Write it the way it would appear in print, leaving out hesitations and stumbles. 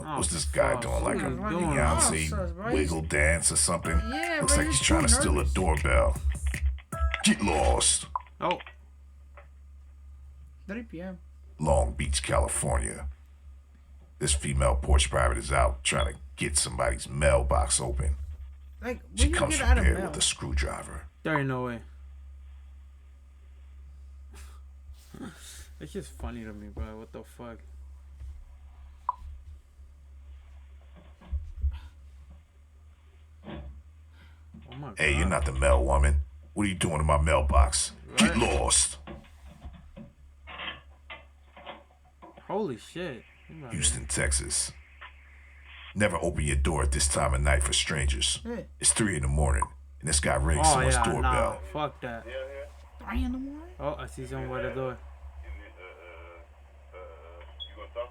Oh, What's this guy fuck. doing? Like a What are you doing? Beyonce wiggle dance or something? Yeah, Looks bro, like he's you're trying to too steal a nervous. doorbell. Get lost. Oh. 3 p.m. Long Beach, California. This female porch pirate is out trying to get somebody's mailbox open. Like, She when you comes get out of prepared mail. with a screwdriver. There ain't no way. It's just funny to me, bro. What the fuck? Oh my God. Hey, you're not the mail woman. What are you doing in my mailbox? Get Right. lost. Holy shit. Houston, Texas. Never open your door at this time of night for strangers. Yeah. It's 3 in the morning, and this guy rings Oh someone's yeah, doorbell. nah. Fuck that. 3 in the morning? Oh, I see someone by the door.